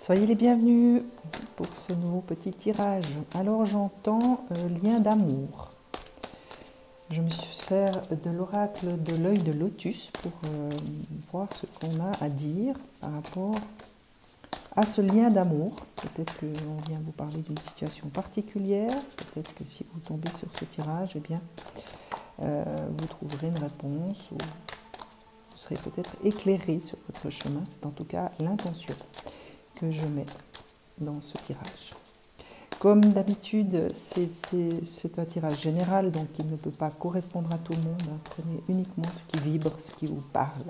Soyez les bienvenus pour ce nouveau petit tirage. Alors j'entends lien d'amour. Je me sers de l'oracle de l'œil de lotus pour voir ce qu'on a à dire par rapport à ce lien d'amour. Peut-être qu'on vient vous parler d'une situation particulière. Peut-être que si vous tombez sur ce tirage, eh bien, vous trouverez une réponse ou vous serez peut-être éclairé sur votre chemin. C'est en tout cas l'intention que je mets dans ce tirage. Comme d'habitude, c'est un tirage général, donc il ne peut pas correspondre à tout le monde. Prenez uniquement ce qui vibre, ce qui vous parle.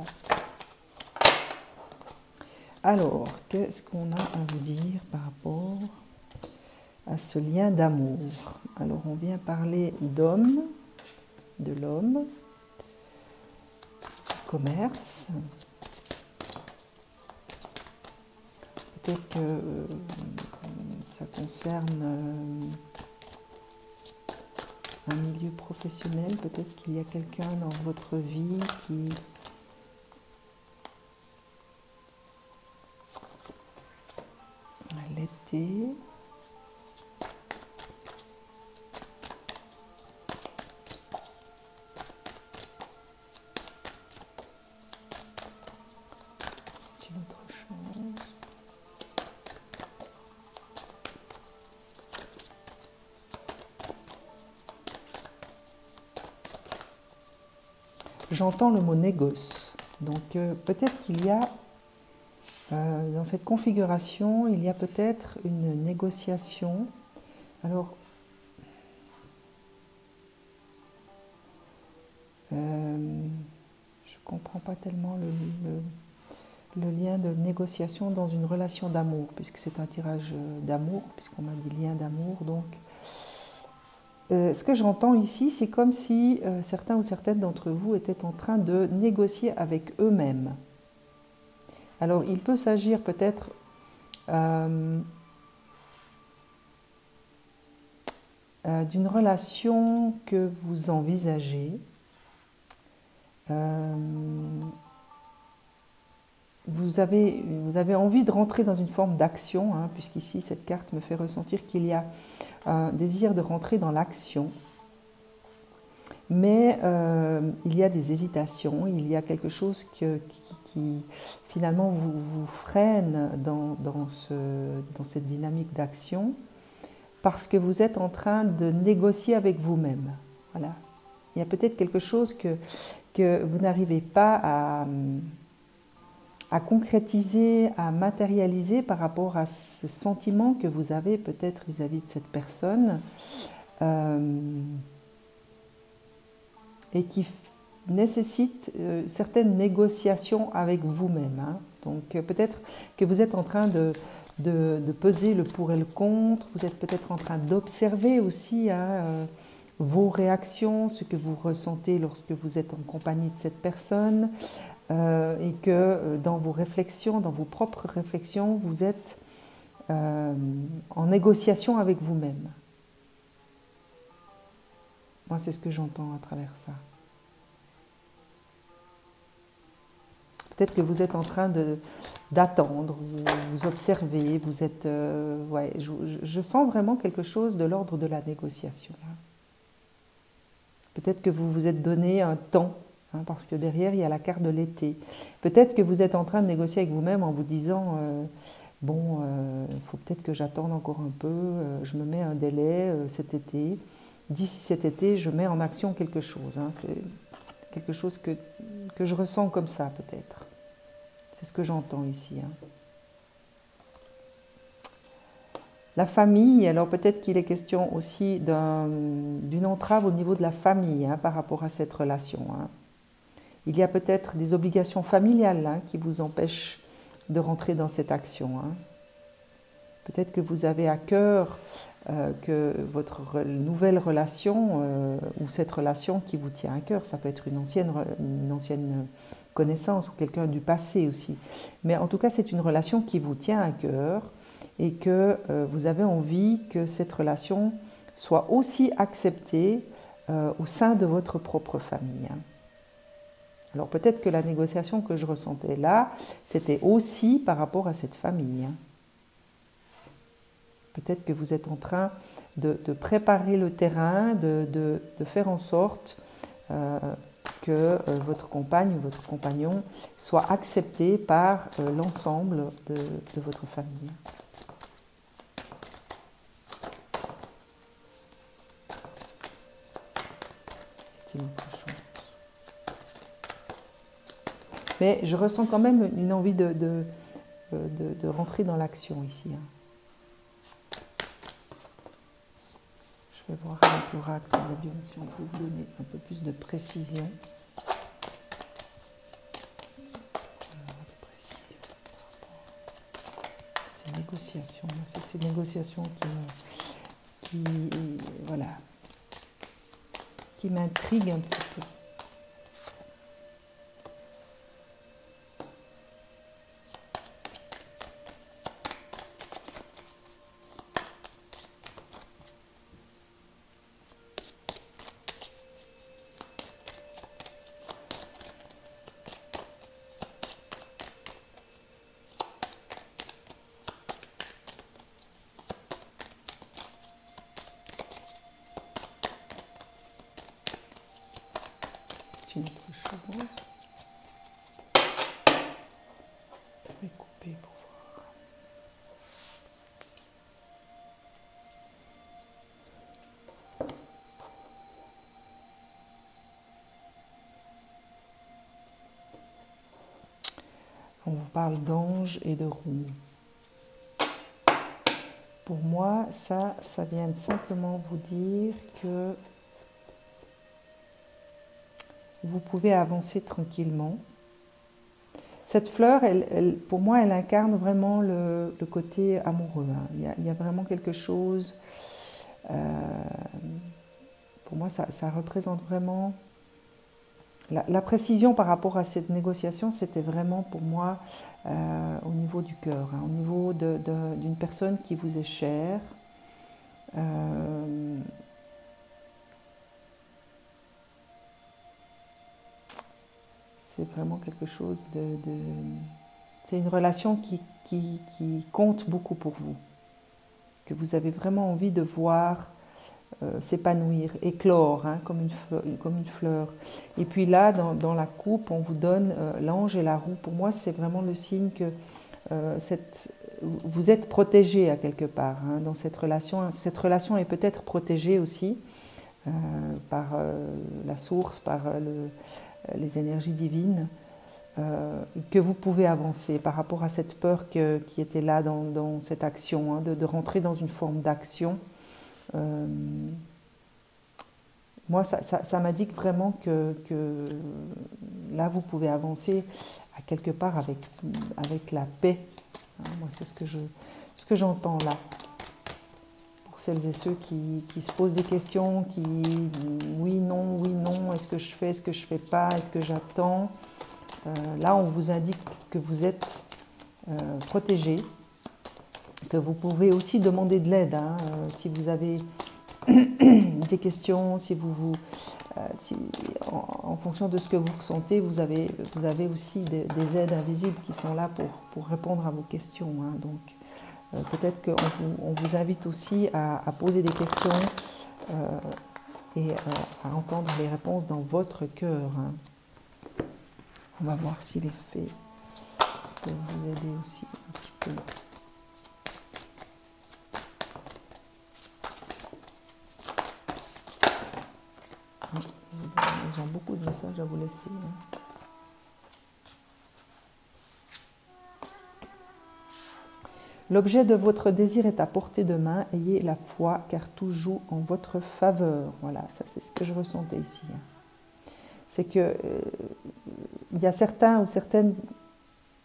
Alors, qu'est-ce qu'on a à vous dire par rapport à ce lien d'amour? Alors, on vient parler d'homme, de l'homme, commerce. Peut-être que ça concerne un milieu professionnel, peut-être qu'il y a quelqu'un dans votre vie qui l'était. C'est une autre chose. J'entends le mot négoce. Donc peut-être qu'il y a, dans cette configuration, il y a peut-être une négociation. Alors, je ne comprends pas tellement le lien de négociation dans une relation d'amour, puisque c'est un tirage d'amour, puisqu'on m'a dit lien d'amour, donc... ce que j'entends ici, c'est comme si certains ou certaines d'entre vous étaient en train de négocier avec eux-mêmes. Alors, il peut s'agir peut-être d'une relation que vous envisagez. Vous avez envie de rentrer dans une forme d'action, hein, puisqu'ici, cette carte me fait ressentir qu'il y a un désir de rentrer dans l'action. Mais il y a des hésitations, il y a quelque chose qui finalement vous freine dans cette dynamique d'action, parce que vous êtes en train de négocier avec vous-même. Voilà. Il y a peut-être quelque chose que vous n'arrivez pas à concrétiser, à matérialiser par rapport à ce sentiment que vous avez peut-être vis-à-vis de cette personne et qui nécessite certaines négociations avec vous-même. Hein. Donc peut-être que vous êtes en train de peser le pour et le contre, vous êtes peut-être en train d'observer aussi vos réactions, ce que vous ressentez lorsque vous êtes en compagnie de cette personne, et que dans vos réflexions, dans vos propres réflexions, vous êtes en négociation avec vous-même. Moi, c'est ce que j'entends à travers ça. Peut-être que vous êtes en train d'attendre, vous observez, vous êtes... ouais, je sens vraiment quelque chose de l'ordre de la négociation. Peut-être que vous vous êtes donné un temps, hein, parce que derrière, il y a la carte de l'été. Peut-être que vous êtes en train de négocier avec vous-même en vous disant bon, il faut peut-être que j'attende encore un peu, je me mets un délai cet été. D'ici cet été, je mets en action quelque chose. Hein. C'est quelque chose que je ressens comme ça, peut-être. C'est ce que j'entends ici. Hein. La famille, alors peut-être qu'il est question aussi d'une entrave au niveau de la famille, hein, par rapport à cette relation. Hein. Il y a peut-être des obligations familiales, hein, qui vous empêchent de rentrer dans cette action. Hein. Peut-être que vous avez à cœur que votre nouvelle relation, ou cette relation qui vous tient à cœur, ça peut être une ancienne connaissance ou quelqu'un du passé aussi. Mais en tout cas, c'est une relation qui vous tient à cœur et que vous avez envie que cette relation soit aussi acceptée au sein de votre propre famille. Hein. Alors peut-être que la négociation que je ressentais là, c'était aussi par rapport à cette famille. Hein. Peut-être que vous êtes en train de préparer le terrain, de faire en sorte que votre compagne ou votre compagnon soit accepté par l'ensemble de votre famille. Mais je ressens quand même une envie de rentrer dans l'action ici. Je vais voir avec l'oracle de Dieu si on peut vous donner un peu plus de précision. Ces négociations, c'est ces négociations voilà, qui m'intriguent un petit peu. Une autre chose. Je vais couper pour voir. On vous parle d'ange et de roue. Pour moi, ça vient simplement vous dire que vous pouvez avancer tranquillement. Cette fleur, pour moi, elle incarne vraiment le côté amoureux. Il y a vraiment quelque chose... pour moi, ça représente vraiment... La précision par rapport à cette négociation, c'était vraiment pour moi au niveau du cœur, au niveau d'une personne qui vous est chère. C'est vraiment quelque chose c'est une relation qui compte beaucoup pour vous, que vous avez vraiment envie de voir s'épanouir, éclore, comme une fleur. Et puis là, dans la coupe, on vous donne l'ange et la roue. Pour moi, c'est vraiment le signe que vous êtes protégé à quelque part dans cette relation. Cette relation est peut-être protégée aussi par la source, par les énergies divines, que vous pouvez avancer par rapport à cette peur qui était là dans cette action, de rentrer dans une forme d'action. Moi, ça m'indique vraiment que là, vous pouvez avancer à quelque part avec la paix. Moi, c'est ce que j'entends là. Pour celles et ceux qui se posent des questions, qui oui, non, est-ce que je fais, est-ce que je ne fais pas, est-ce que j'attends. Là, on vous indique que vous êtes protégé, que vous pouvez aussi demander de l'aide si vous avez des questions, si en fonction de ce que vous ressentez, vous avez aussi des aides invisibles qui sont là pour répondre à vos questions. Donc peut-être qu'on vous invite aussi à poser des questions et à entendre les réponses dans votre cœur. On va voir si les fées peuvent vous aider aussi un petit peu. Ils ont beaucoup de messages à vous laisser. L'objet de votre désir est à portée de main. Ayez la foi, car tout joue en votre faveur. Voilà, ça c'est ce que je ressentais ici. C'est que il y a certains ou certaines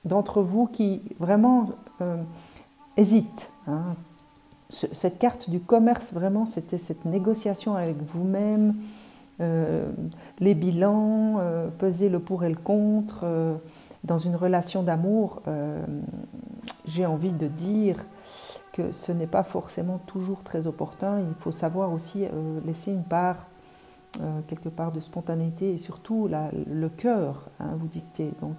d'entre vous qui vraiment hésitent. Cette carte du commerce, vraiment, c'était cette négociation avec vous-même, les bilans, peser le pour et le contre. Dans une relation d'amour, j'ai envie de dire que ce n'est pas forcément toujours très opportun. Il faut savoir aussi laisser une part, quelque part de spontanéité et surtout le cœur vous dicter. Donc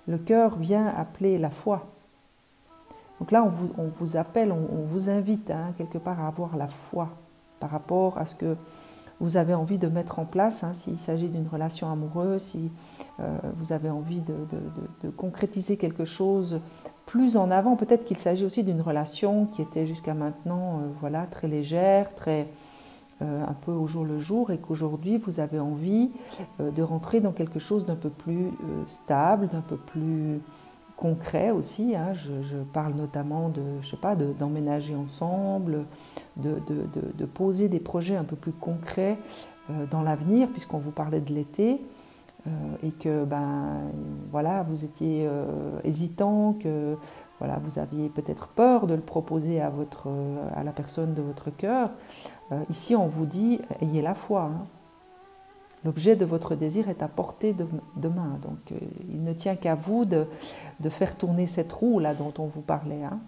le cœur vient appeler la foi. Donc là, on vous appelle, on vous invite hein, quelque part à avoir la foi par rapport à ce que vous avez envie de mettre en place, hein, s'il s'agit d'une relation amoureuse, si vous avez envie de concrétiser quelque chose plus en avant. Peut-être qu'il s'agit aussi d'une relation qui était jusqu'à maintenant voilà, très légère, très un peu au jour le jour, et qu'aujourd'hui vous avez envie de rentrer dans quelque chose d'un peu plus stable, d'un peu plus concret aussi. Hein. Je parle notamment de, je sais pas, d'emménager ensemble, de poser des projets un peu plus concrets dans l'avenir, puisqu'on vous parlait de l'été. Et que voilà, vous étiez hésitant, que voilà, vous aviez peut-être peur de le proposer à la personne de votre cœur. Ici, on vous dit, ayez la foi. Hein. L'objet de votre désir est à portée de main. Donc, il ne tient qu'à vous de faire tourner cette roue là dont on vous parlait. Hein.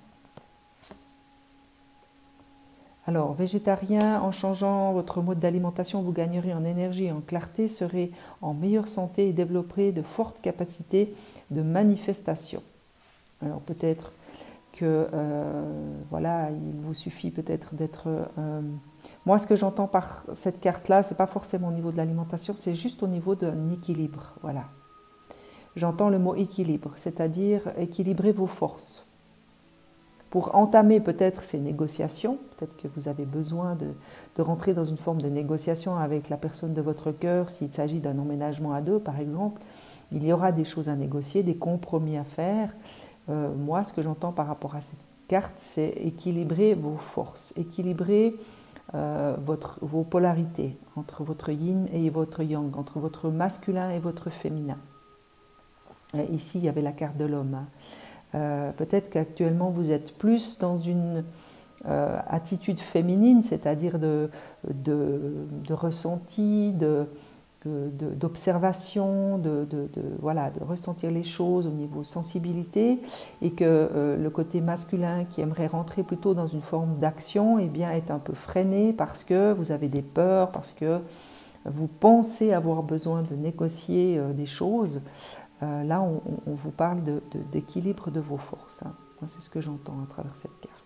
Alors, végétarien, en changeant votre mode d'alimentation, vous gagnerez en énergie et en clarté, serez en meilleure santé et développerez de fortes capacités de manifestation. Alors, peut-être que, voilà, il vous suffit peut-être d'être... moi, ce que j'entends par cette carte-là, ce n'est pas forcément au niveau de l'alimentation, c'est juste au niveau d'un équilibre, voilà. J'entends le mot équilibre, c'est-à-dire équilibrer vos forces. Pour entamer peut-être ces négociations, peut-être que vous avez besoin de rentrer dans une forme de négociation avec la personne de votre cœur, s'il s'agit d'un emménagement à deux par exemple, il y aura des choses à négocier, des compromis à faire. Moi, ce que j'entends par rapport à cette carte, c'est équilibrer vos forces, équilibrer vos polarités entre votre yin et votre yang, entre votre masculin et votre féminin. Ici, il y avait la carte de l'homme. Hein. Peut-être qu'actuellement vous êtes plus dans une attitude féminine, c'est-à-dire de ressenti, d'observation, voilà, de ressentir les choses au niveau sensibilité, et que le côté masculin qui aimerait rentrer plutôt dans une forme d'action, eh bien, est un peu freiné parce que vous avez des peurs, parce que vous pensez avoir besoin de négocier des choses. Là, on vous parle d'équilibre de vos forces. Hein. C'est ce que j'entends à travers cette carte.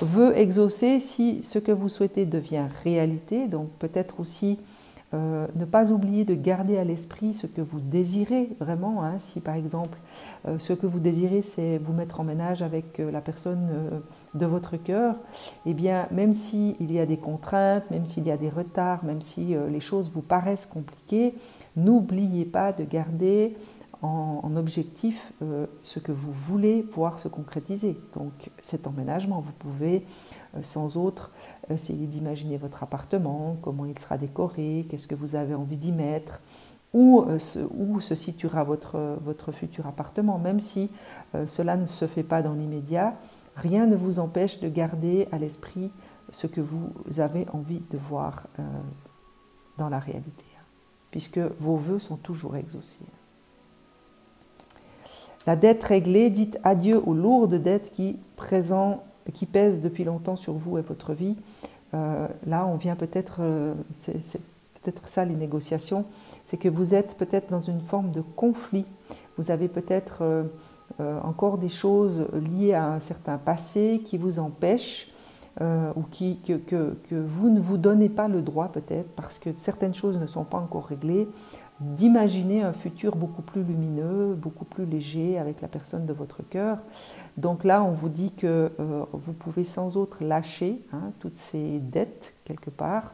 Vœu exaucé si ce que vous souhaitez devient réalité. Donc peut-être aussi ne pas oublier de garder à l'esprit ce que vous désirez vraiment. Hein. Si par exemple, ce que vous désirez, c'est vous mettre en ménage avec la personne de votre cœur, eh bien, même s'il y a des contraintes, même s'il y a des retards, même si les choses vous paraissent compliquées, n'oubliez pas de garder en objectif ce que vous voulez voir se concrétiser. Donc cet emménagement, vous pouvez sans autre essayer d'imaginer votre appartement, comment il sera décoré, qu'est-ce que vous avez envie d'y mettre, où se situera votre futur appartement. Même si cela ne se fait pas dans l'immédiat, rien ne vous empêche de garder à l'esprit ce que vous avez envie de voir dans la réalité, puisque vos vœux sont toujours exaucés. La dette réglée, dites adieu aux lourdes dettes qui pèsent depuis longtemps sur vous et votre vie. Là, on vient peut-être, c'est peut-être ça les négociations, c'est que vous êtes peut-être dans une forme de conflit. Vous avez peut-être encore des choses liées à un certain passé qui vous empêchent ou que vous ne vous donnez pas le droit peut-être parce que certaines choses ne sont pas encore réglées, d'imaginer un futur beaucoup plus lumineux, beaucoup plus léger avec la personne de votre cœur. Donc là, on vous dit que vous pouvez sans autre lâcher toutes ces dettes quelque part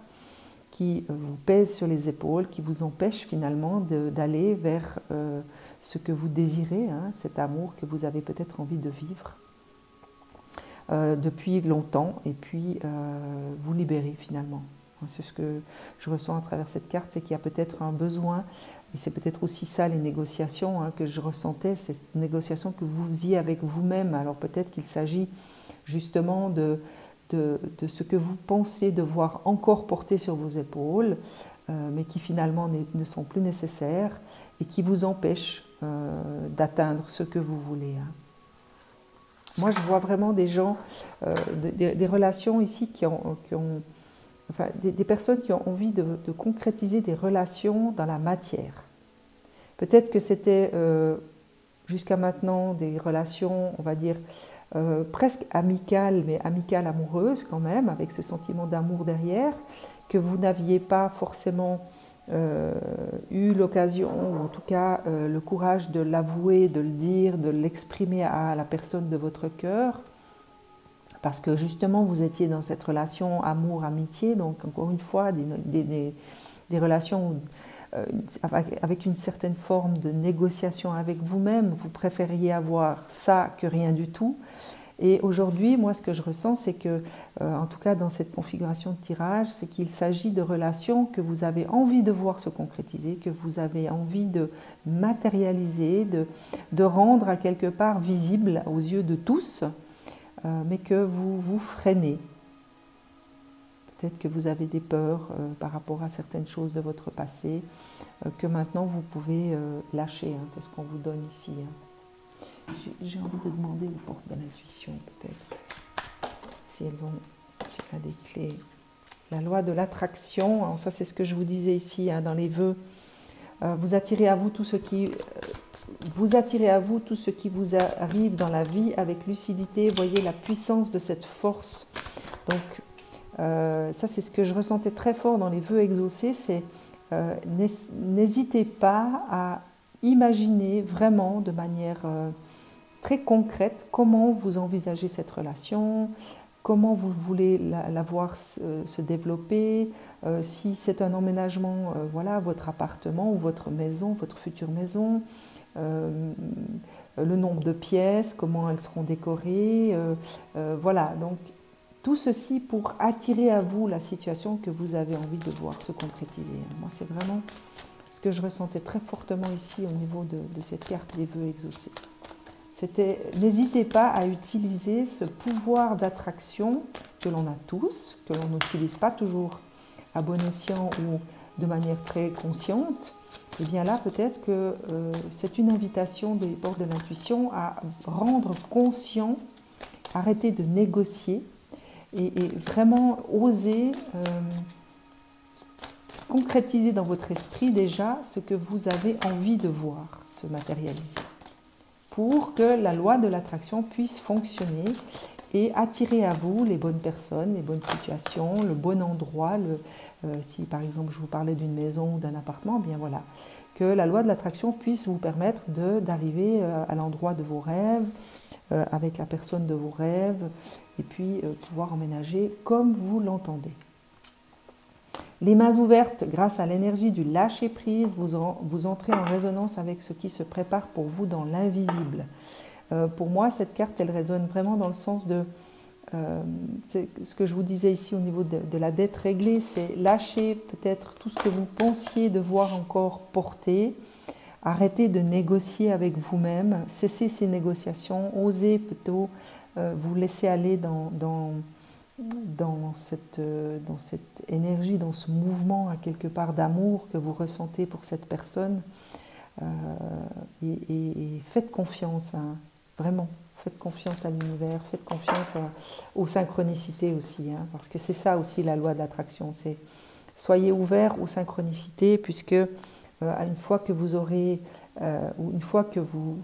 qui vous pèsent sur les épaules, qui vous empêchent finalement d'aller vers ce que vous désirez, cet amour que vous avez peut-être envie de vivre depuis longtemps, et puis vous libérer finalement. C'est ce que je ressens à travers cette carte, c'est qu'il y a peut-être un besoin, et c'est peut-être aussi ça les négociations que je ressentais, cette négociation que vous faisiez avec vous-même. Alors peut-être qu'il s'agit justement de ce que vous pensez devoir encore porter sur vos épaules, mais qui finalement ne sont plus nécessaires et qui vous empêchent d'atteindre ce que vous voulez. Moi, je vois vraiment des gens, des relations ici enfin, des personnes qui ont envie de concrétiser des relations dans la matière. Peut-être que c'était jusqu'à maintenant des relations, on va dire, presque amicale, mais amicale amoureuse quand même, avec ce sentiment d'amour derrière, que vous n'aviez pas forcément eu l'occasion, ou en tout cas le courage de l'avouer, de le dire, de l'exprimer à la personne de votre cœur, parce que justement vous étiez dans cette relation amour-amitié, donc encore une fois des relations avec une certaine forme de négociation avec vous-même, vous préfériez avoir ça que rien du tout. Et aujourd'hui, moi, ce que je ressens, c'est que, en tout cas dans cette configuration de tirage, c'est qu'il s'agit de relations que vous avez envie de voir se concrétiser, que vous avez envie de matérialiser, de rendre à quelque part visible aux yeux de tous, mais que vous vous freinez. Peut-être que vous avez des peurs par rapport à certaines choses de votre passé, que maintenant vous pouvez lâcher, hein, c'est ce qu'on vous donne ici. Hein. J'ai envie de demander aux portes de l'intuition, peut-être, si elles ont des clés. La loi de l'attraction, ça c'est ce que je vous disais ici hein, dans les vœux. Vous attirez à vous tout ce qui vous arrive dans la vie avec lucidité. Voyez la puissance de cette force. Donc ça c'est ce que je ressentais très fort dans les vœux exaucés, c'est n'hésitez pas à imaginer vraiment de manière très concrète comment vous envisagez cette relation, comment vous voulez la voir se développer, si c'est un emménagement, voilà, votre appartement ou votre maison, votre future maison, le nombre de pièces, comment elles seront décorées, voilà, donc tout ceci pour attirer à vous la situation que vous avez envie de voir se concrétiser. Moi, c'est vraiment ce que je ressentais très fortement ici au niveau de cette carte des vœux exaucés. N'hésitez pas à utiliser ce pouvoir d'attraction que l'on a tous, que l'on n'utilise pas toujours à bon escient ou de manière très consciente. Et bien là, peut-être que c'est une invitation des portes de l'intuition à rendre conscient, arrêter de négocier et vraiment oser concrétiser dans votre esprit déjà ce que vous avez envie de voir se matérialiser, pour que la loi de l'attraction puisse fonctionner et attirer à vous les bonnes personnes, les bonnes situations, le bon endroit. Si par exemple je vous parlais d'une maison ou d'un appartement, bien voilà, que la loi de l'attraction puisse vous permettre d'arriver à l'endroit de vos rêves, avec la personne de vos rêves, et puis pouvoir emménager comme vous l'entendez. Les mains ouvertes, grâce à l'énergie du lâcher-prise, vous entrez en résonance avec ce qui se prépare pour vous dans l'invisible. Pour moi, cette carte, elle résonne vraiment dans le sens de... ce que je vous disais ici au niveau de la dette réglée, c'est lâcher peut-être tout ce que vous pensiez devoir encore porter, arrêter de négocier avec vous-même, cesser ces négociations, oser plutôt vous laisser aller dans cette énergie, dans ce mouvement à quelque part d'amour que vous ressentez pour cette personne, et faites confiance, hein, vraiment, faites confiance à l'univers, faites confiance aux synchronicités aussi, hein, parce que c'est ça aussi la loi de l'attraction, c'est soyez ouverts aux synchronicités, puisque une fois que vous aurez, une fois que vous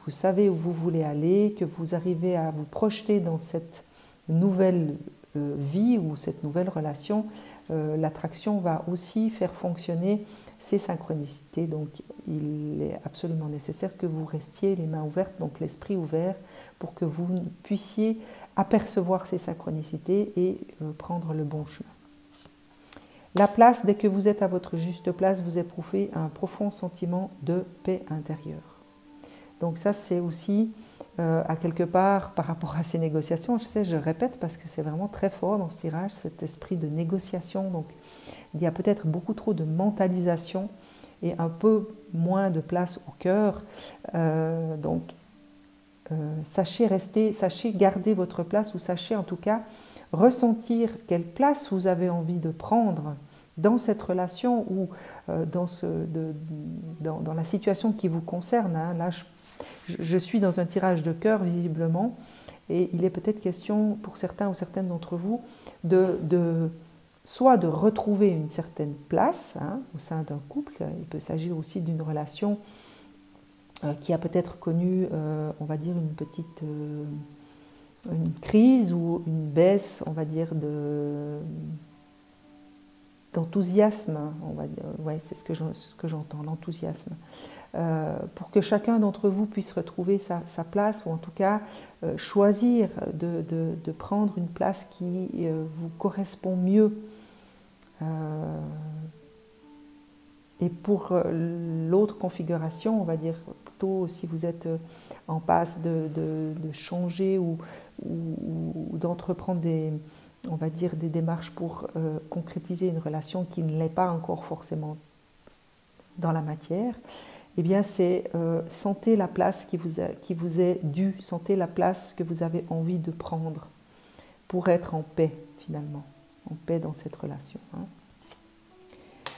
savez où vous voulez aller, que vous arrivez à vous projeter dans cette nouvelle vie ou cette nouvelle relation, l'attraction va aussi faire fonctionner ces synchronicités. Donc il est absolument nécessaire que vous restiez les mains ouvertes, donc l'esprit ouvert, pour que vous puissiez apercevoir ces synchronicités et prendre le bon chemin. La place, dès que vous êtes à votre juste place, vous éprouvez un profond sentiment de paix intérieure. Donc ça, c'est aussi à quelque part par rapport à ces négociations. Je sais, je répète parce que c'est vraiment très fort dans ce tirage, cet esprit de négociation. Donc il y a peut-être beaucoup trop de mentalisation et un peu moins de place au cœur. Sachez garder votre place, ou sachez en tout cas ressentir quelle place vous avez envie de prendre dans cette relation ou dans la situation qui vous concerne. Hein. Là, je suis dans un tirage de cœur visiblement, et il est peut-être question pour certains ou certaines d'entre vous soit de retrouver une certaine place, hein, au sein d'un couple. Il peut s'agir aussi d'une relation qui a peut-être connu, on va dire, une petite une crise ou une baisse, on va dire, d'enthousiasme, on va dire, ouais, c'est ce que j'entends, l'enthousiasme, pour que chacun d'entre vous puisse retrouver sa place, ou en tout cas choisir de prendre une place qui vous correspond mieux. Et pour l'autre configuration, on va dire plutôt si vous êtes en passe de changer ou d'entreprendre on va dire des démarches pour concrétiser une relation qui ne l'est pas encore forcément dans la matière, eh bien c'est sentez la place qui vous est due, sentez la place que vous avez envie de prendre pour être en paix finalement, en paix dans cette relation. Hein.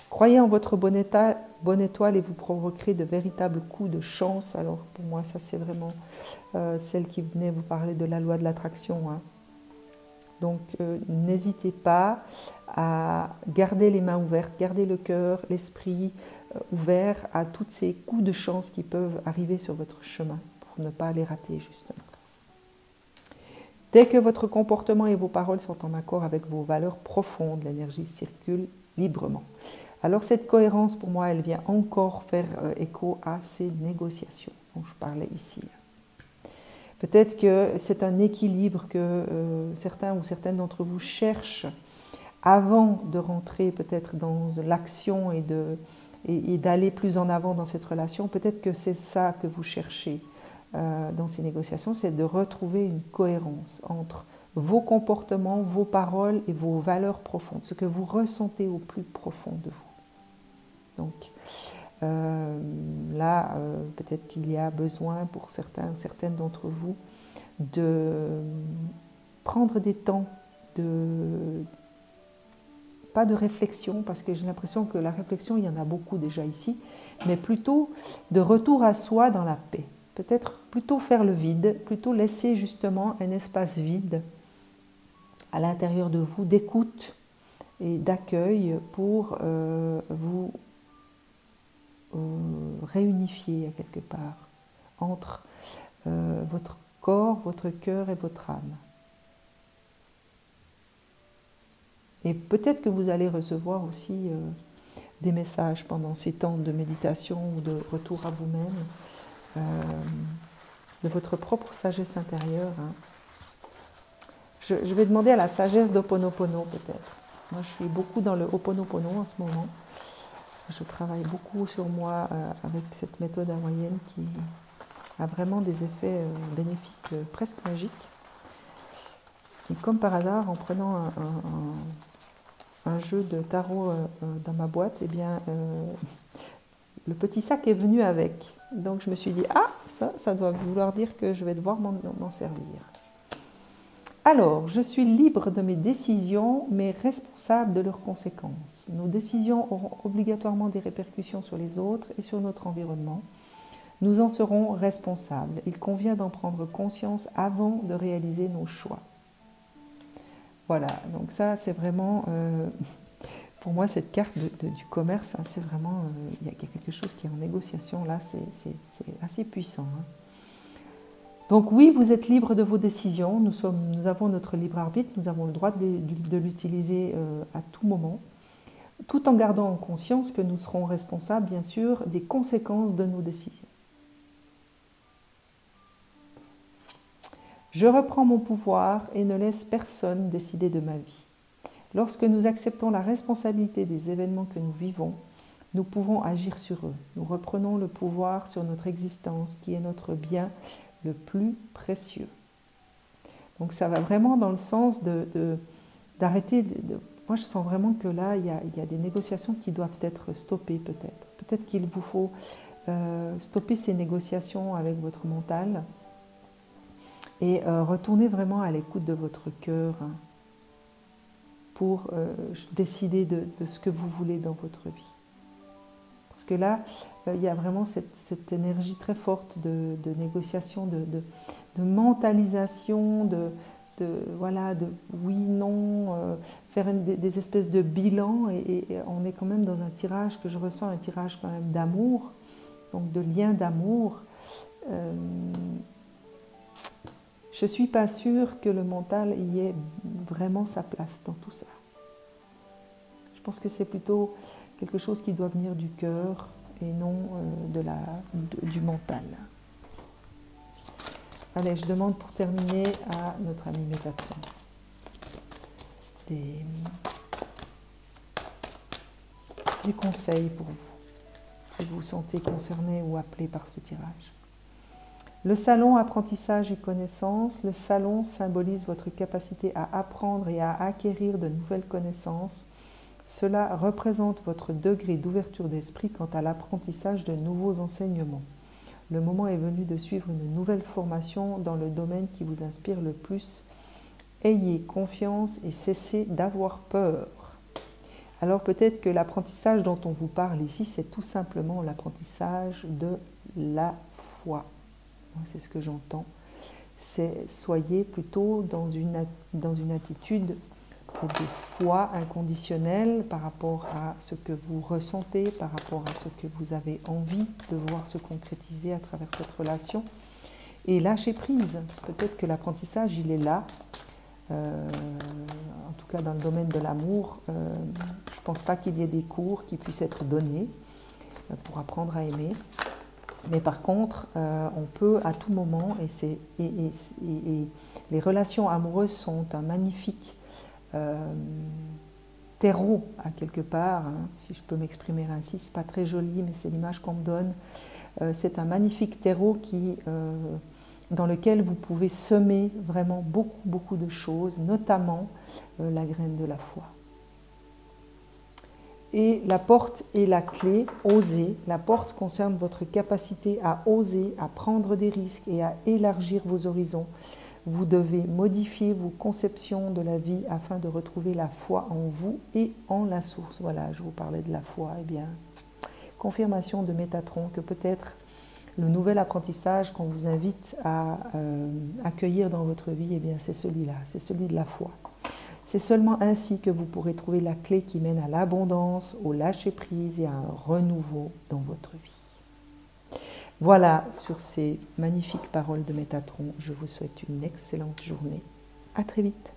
Croyez en votre bonne étoile et vous provoquerez de véritables coups de chance. Alors pour moi ça c'est vraiment celle qui venait vous parler de la loi de l'attraction. Hein. Donc n'hésitez pas à garder les mains ouvertes, garder le cœur, l'esprit ouvert à tous ces coups de chance qui peuvent arriver sur votre chemin pour ne pas les rater justement. Dès que votre comportement et vos paroles sont en accord avec vos valeurs profondes, l'énergie circule librement. Alors cette cohérence pour moi elle vient encore faire écho à ces négociations dont je parlais ici. Peut-être que c'est un équilibre que certains ou certaines d'entre vous cherchent avant de rentrer peut-être dans l'action et d'aller plus en avant dans cette relation. Peut-être que c'est ça que vous cherchez dans ces négociations, c'est de retrouver une cohérence entre vos comportements, vos paroles et vos valeurs profondes, ce que vous ressentez au plus profond de vous. Donc, là, peut-être qu'il y a besoin pour certaines d'entre vous de prendre des temps, pas de réflexion, parce que j'ai l'impression que la réflexion, il y en a beaucoup déjà ici, mais plutôt de retour à soi dans la paix. Peut-être plutôt faire le vide, plutôt laisser justement un espace vide à l'intérieur de vous, d'écoute et d'accueil pour vous réunifier quelque part entre votre corps, votre cœur et votre âme. Et peut-être que vous allez recevoir aussi des messages pendant ces temps de méditation ou de retour à vous-même, de votre propre sagesse intérieure. Hein. Je vais demander à la sagesse d'Ho'oponopono peut-être. Moi, je suis beaucoup dans le Ho'oponopono en ce moment. Je travaille beaucoup sur moi avec cette méthode hawaïenne qui a vraiment des effets bénéfiques presque magiques. Et comme par hasard, en prenant un jeu de tarot dans ma boîte, eh bien, le petit sac est venu avec. Donc je me suis dit, ah, ça doit vouloir dire que je vais devoir m'en servir. Alors, je suis libre de mes décisions, mais responsable de leurs conséquences. Nos décisions auront obligatoirement des répercussions sur les autres et sur notre environnement. Nous en serons responsables. Il convient d'en prendre conscience avant de réaliser nos choix. Voilà, donc ça c'est vraiment, pour moi cette carte du commerce, hein, c'est vraiment, il y a quelque chose qui est en négociation, là c'est assez puissant. Hein. Donc oui, vous êtes libre de vos décisions, nous avons notre libre arbitre, nous avons le droit de l'utiliser à tout moment, tout en gardant en conscience que nous serons responsables, bien sûr, des conséquences de nos décisions. Je reprends mon pouvoir et ne laisse personne décider de ma vie. Lorsque nous acceptons la responsabilité des événements que nous vivons, nous pouvons agir sur eux. Nous reprenons le pouvoir sur notre existence, qui est notre bien le plus précieux. Donc ça va vraiment dans le sens d'arrêter. Moi je sens vraiment que là, il y a des négociations qui doivent être stoppées peut-être. Peut-être qu'il vous faut stopper ces négociations avec votre mental et retourner vraiment à l'écoute de votre cœur hein, pour décider de ce que vous voulez dans votre vie. Parce que là, il y a vraiment cette énergie très forte de négociation, de mentalisation, voilà, de oui, non, faire des espèces de bilans. Et on est quand même dans un tirage que je ressens, un tirage quand même d'amour, donc de lien d'amour. je ne suis pas sûre que le mental y ait vraiment sa place dans tout ça. Je pense que c'est plutôt quelque chose qui doit venir du cœur et non du mental. Allez, je demande pour terminer à notre ami Métatron des conseils pour vous, si vous vous sentez concerné ou appelé par ce tirage. Le salon apprentissage et connaissances, le salon symbolise votre capacité à apprendre et à acquérir de nouvelles connaissances. Cela représente votre degré d'ouverture d'esprit quant à l'apprentissage de nouveaux enseignements. Le moment est venu de suivre une nouvelle formation dans le domaine qui vous inspire le plus. Ayez confiance et cessez d'avoir peur. Alors peut-être que l'apprentissage dont on vous parle ici, c'est tout simplement l'apprentissage de la foi. C'est ce que j'entends. Soyez plutôt dans une attitude de foi inconditionnelle par rapport à ce que vous ressentez, par rapport à ce que vous avez envie de voir se concrétiser à travers cette relation. Et lâcher prise. Peut-être que l'apprentissage, il est là. En tout cas, dans le domaine de l'amour, je ne pense pas qu'il y ait des cours qui puissent être donnés pour apprendre à aimer. Mais par contre, on peut à tout moment, et les relations amoureuses sont un magnifique terreau à quelque part, hein, si je peux m'exprimer ainsi, c'est pas très joli, mais c'est l'image qu'on me donne. C'est un magnifique terreau dans lequel vous pouvez semer vraiment beaucoup de choses, notamment la graine de la foi. Et la porte est la clé, oser. La porte concerne votre capacité à oser, à prendre des risques et à élargir vos horizons. Vous devez modifier vos conceptions de la vie afin de retrouver la foi en vous et en la source. Voilà, je vous parlais de la foi. Eh bien, confirmation de Métatron que peut-être le nouvel apprentissage qu'on vous invite à accueillir dans votre vie, eh bien, c'est celui-là, c'est celui de la foi. C'est seulement ainsi que vous pourrez trouver la clé qui mène à l'abondance, au lâcher-prise et à un renouveau dans votre vie. Voilà, sur ces magnifiques paroles de Métatron, je vous souhaite une excellente journée. À très vite.